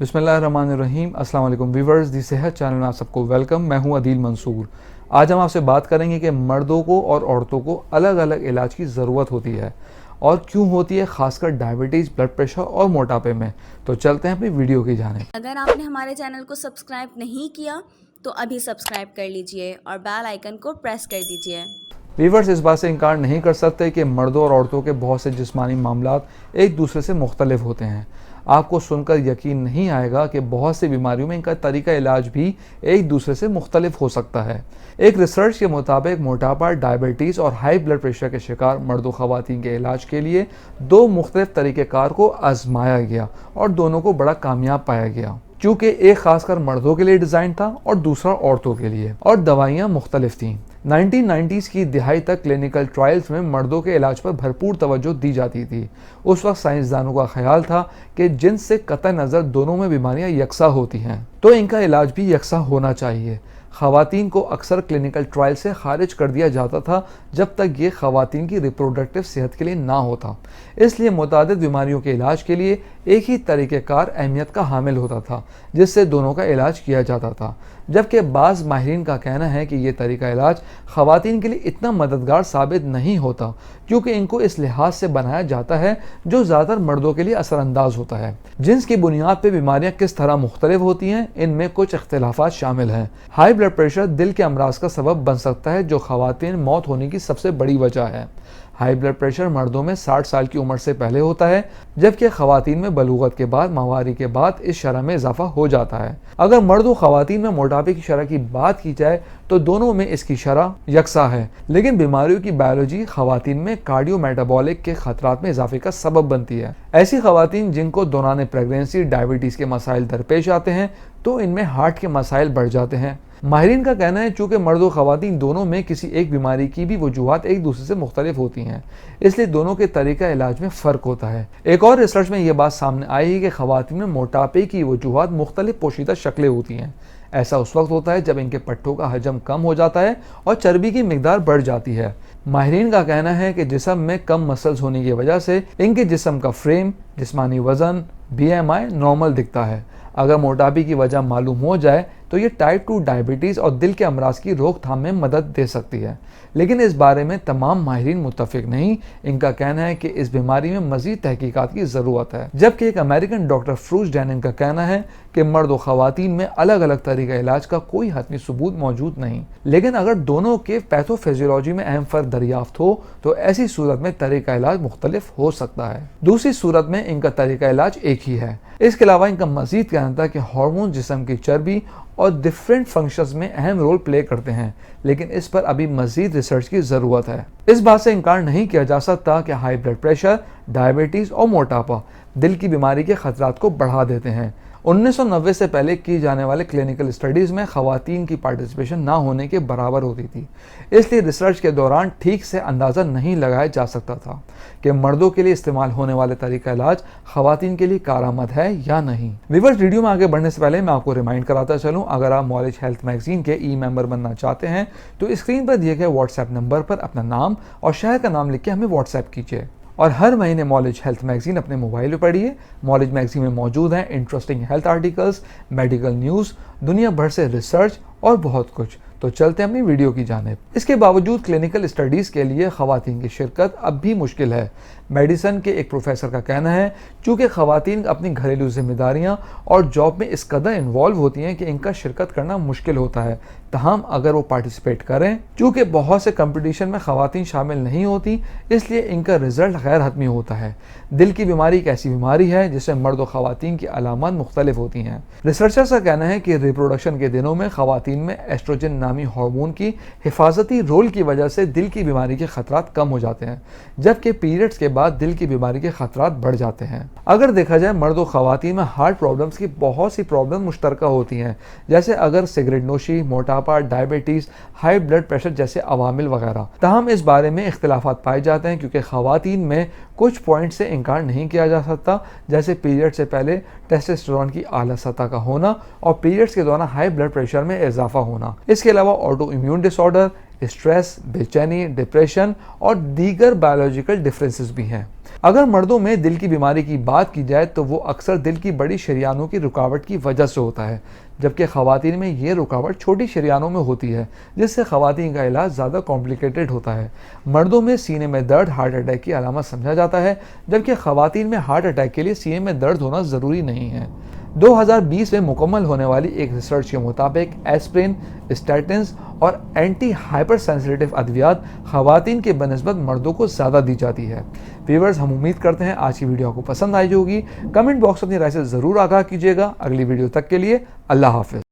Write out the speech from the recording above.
बिस्मिल्लाहिर्रहमानिर्रहीम। अस्सलाम वालेकुम व्यूअर्स, दी सेहत चैनल में आप सबको वेलकम। मैं हूं अदील मंसूर। आज हम आपसे बात करेंगे कि मर्दों को और औरतों को अलग अलग इलाज की ज़रूरत होती है और क्यों होती है, खासकर डायबिटीज़, ब्लड प्रेशर और मोटापे में। तो चलते हैं अपनी वीडियो की जाने। अगर आपने हमारे चैनल को सब्सक्राइब नहीं किया तो अभी सब्सक्राइब कर लीजिए और बेल आइकन को प्रेस कर दीजिए। व्यूअर्स इस बात से इनकार नहीं कर सकते कि मर्दों और औरतों के बहुत से जिस्मानी मामलात एक दूसरे से मुख्तलिफ होते हैं। आपको सुनकर यकीन नहीं आएगा कि बहुत सी बीमारियों में इनका तरीका इलाज भी एक दूसरे से मुख्तलिफ हो सकता है। एक रिसर्च के मुताबिक मोटापा, डायबिटीज़ और हाई ब्लड प्रेशर के शिकार मर्दों ख़वातीन के इलाज के लिए दो मुख्तलिफ तरीक़ेकार को आजमाया गया और दोनों को बड़ा कामयाब पाया गया, क्योंकि एक खासकर मर्दों के लिए डिज़ाइन था और दूसरा औरतों के लिए, और दवाइयाँ मुख्तलिफ थीं। 1990s की दिहाई तक क्लिनिकल ट्रायल्स में मर्दों के इलाज पर भरपूर तवज्जो दी जाती थी। उस वक्त साइंसदानों का ख्याल था कि जिन्स से कतई नज़र दोनों में बीमारियां यकसा होती हैं, तो इनका इलाज भी यकसा होना चाहिए। ख़वातीन को अक्सर क्लिनिकल ट्रायल से खारिज कर दिया जाता था जब तक ये ख़वातीन की रिप्रोडक्टिव सेहत के लिए ना होता। इसलिए मुतादिद बीमारियों के इलाज के लिए एक ही तरीक़ेकार अहमियत का हामिल होता था, जिससे दोनों का इलाज किया जाता था। जबकि बाज़ माहिरीन का कहना है कि ये तरीका इलाज ख़वातीन के लिए इतना मददगार साबित नहीं होता, क्योंकि इनको इस लिहाज से बनाया जाता है जो ज़्यादातर मर्दों के लिए असरअंदाज होता है। जिन्स की बुनियाद पर बीमारियाँ किस तरह मुख्तलिफ होती हैं, इनमें कुछ इख्तिलाफात शामिल हैं। हाई ब्लड प्रेशर दिल के अमराज का सबब बन सकता है, जो ख़वातीन मौत होने की सबसे बड़ी वजह है। हाई ब्लड प्रेशर मर्दों में 60 साल की उम्र से पहले होता है, जबकि ख़वातीन में बलूगत के बाद, माहवारी के बाद इस शरह में इजाफा हो जाता है। अगर मर्द और ख़वातीन में मोटापे की शरह की बात की जाए तो दोनों में इसकी शरह यकसा है, लेकिन बीमारियों की बायोलॉजी ख़वातीन में कार्डियो मेटाबॉलिक के खतरात में इजाफे का सबब बनती है। ऐसी ख़वातीन जिनको दौरान प्रेगनेंसी डायबिटीज़ के मसाइल दरपेश आते हैं, तो इनमें हार्ट के मसाइल बढ़ जाते हैं। माहिरीन का कहना है चूँकि मर्द और ख़वातीन दोनों में किसी एक बीमारी की भी वजूहात एक दूसरे से मुख्तलिफ होती हैं, इसलिए दोनों के तरीका इलाज में फ़र्क होता है। एक और रिसर्च में यह बात सामने आई है कि ख़वातीन में मोटापे की वजूहात मुख्तलिफ पोशीदा शक्लें होती हैं। ऐसा उस वक्त होता है जब इनके पट्टों का हजम कम हो जाता है और चर्बी की मिकदार बढ़ जाती है। माहिरीन का कहना है कि जिस्म में कम मसल्स होने की वजह से इनके जिस्म का फ्रेम, जिस्मानी वज़न, BMI नॉर्मल दिखता है। अगर मोटापे की वजह मालूम हो जाए तो ये टाइप 2 डायबिटीज़ और दिल के अमराज की रोकथाम में मदद दे सकती है, लेकिन इस बारे में तमाम माहिरीन मुत्तफिक नहीं। इनका कहना है कि इस बीमारी में मज़ीद तहकीकात की ज़रूरत है। जबकि एक अमेरिकन डॉक्टर फ्रूज डैनिन का कहना है कि मर्द और ख़वातीन में अलग अलग तरीका इलाज का कोई हतमी सबूत मौजूद नहीं, लेकिन अगर दोनों के पैथोफिजियोलॉजी में अहम फ़र्क दरियाफ्त हो तो ऐसी सूरत में तरीका इलाज मुख्तलिफ हो सकता है। दूसरी सूरत में इनका तरीका इलाज एक ही है। इसके अलावा इनका मज़ीद कहना था कि हार्मोन जिस्म की चर्बी और डिफरेंट फंक्शंस में अहम रोल प्ले करते हैं, लेकिन इस पर अभी मज़ीद रिसर्च की ज़रूरत है। इस बात से इनकार नहीं किया जा सकता कि हाई ब्लड प्रेशर, डायबिटीज़ और मोटापा दिल की बीमारी के खतरात को बढ़ा देते हैं। 1990 से पहले की जाने वाले क्लिनिकल स्टडीज़ में ख़वातीन की पार्टिसिपेशन ना होने के बराबर होती थी, इसलिए रिसर्च के दौरान ठीक से अंदाज़ा नहीं लगाया जा सकता था कि मर्दों के लिए इस्तेमाल होने वाले तरीका इलाज ख़वातीन के लिए कारआमद है या नहीं। व्यूअर्स, वीडियो में आगे बढ़ने से पहले मैं आपको रिमाइंड कराता चलूँ, अगर आप मॉलेज हेल्थ मैगजीन के मेंबर बनना चाहते हैं तो स्क्रीन पर दिए गए व्हाट्सएप नंबर पर अपना नाम और शहर का नाम लिख के हमें व्हाट्सएप कीजिए और हर महीने मॉलेज हेल्थ मैगजीन अपने मोबाइल पर पढ़िए। मॉलेज मैगजीन में मौजूद हैं interesting health articles, medical news, दुनिया भर से रिसर्च और बहुत कुछ। तो चलते हैं अपनी वीडियो की जानिब। इसके बावजूद क्लिनिकल स्टडीज़ के लिए ख़वातीन की शिरकत अब भी मुश्किल है। मेडिसन के एक प्रोफेसर का कहना है चूँकि ख़वातीन अपनी घरेलू जिम्मेदारियाँ और जॉब में इस कदर इन्वॉल्व होती हैं कि इनका शिरकत करना मुश्किल होता है। तहम अगर वो पार्टिसिपेट करें, चूँकि बहुत से कंपटीशन में ख़वातीन शामिल नहीं होती, इसलिए इनका रिजल्ट गैर हतमी होता है। दिल की बीमारी एक ऐसी बीमारी है जिसमें मर्द और ख़वातीन की अलामत मुख्तलिफ होती हैं। रिसर्चर्स का कहना है कि रिप्रोडक्शन के दिनों में ख़वातीन में एस्ट्रोजन नामी हार्मोन की हिफाजती रोल की वजह से दिल की बीमारी के खतरात कम हो जाते हैं, जबकि पीरियड्स के बाद दिल की बीमारी के खतरात बढ़ जाते हैं। अगर देखा जाए, मर्द और ख़वातीन में हार्ट प्रॉब्लम्स की बहुत सी प्रॉब्लम मुश्तरका होती हैं, जैसे अगर सिगरेट नोशी, मोटापा, डायबिटीज़, हाई ब्लड प्रेशर जैसे अवामिल वगैरह। तहम इस बारे में इख्तिलाफात पाए जाते हैं, क्योंकि ख़वातीन में कुछ पॉइंट से इनकार नहीं किया जा सकता, जैसे पीरियड से पहले टेस्टोस्टेरोन की आला सतह का होना और पीरियड्स के दौरान हाई ब्लड प्रेशर में इजाफा होना। इसके अलावा ऑटो इम्यून डिसऑर्डर, स्ट्रेस, बेचैनी, डिप्रेशन और दीगर बायोलॉजिकल डिफरेंसेस भी हैं। अगर मर्दों में दिल की बीमारी की बात की जाए तो वो अक्सर दिल की बड़ी शरियानों की रुकावट की वजह से होता है, जबकि ख़वातीन में ये रुकावट छोटी शरियानों में होती है, जिससे ख़वातीन का इलाज ज़्यादा कॉम्प्लिकेटेड होता है। मर्दों में सीने में दर्द हार्ट अटैक की अलामत समझा जाता है, जबकि ख़वातीन में हार्ट अटैक के लिए सीने में दर्द होना ज़रूरी नहीं है। 2020 में मुकम्मल होने वाली एक रिसर्च के मुताबिक एस्प्रिन, स्टैटिन्स और एंटी हाइपर सेंसिटिव अद्वियात ख़वातीन के बनिस्बत मर्दों को ज़्यादा दी जाती है। व्यूअर्स, हम उम्मीद करते हैं आज की वीडियो आपको पसंद आई होगी। कमेंट बॉक्स में अपनी राय से ज़रूर आगाह कीजिएगा। अगली वीडियो तक के लिए अल्लाह हाफ़िज़।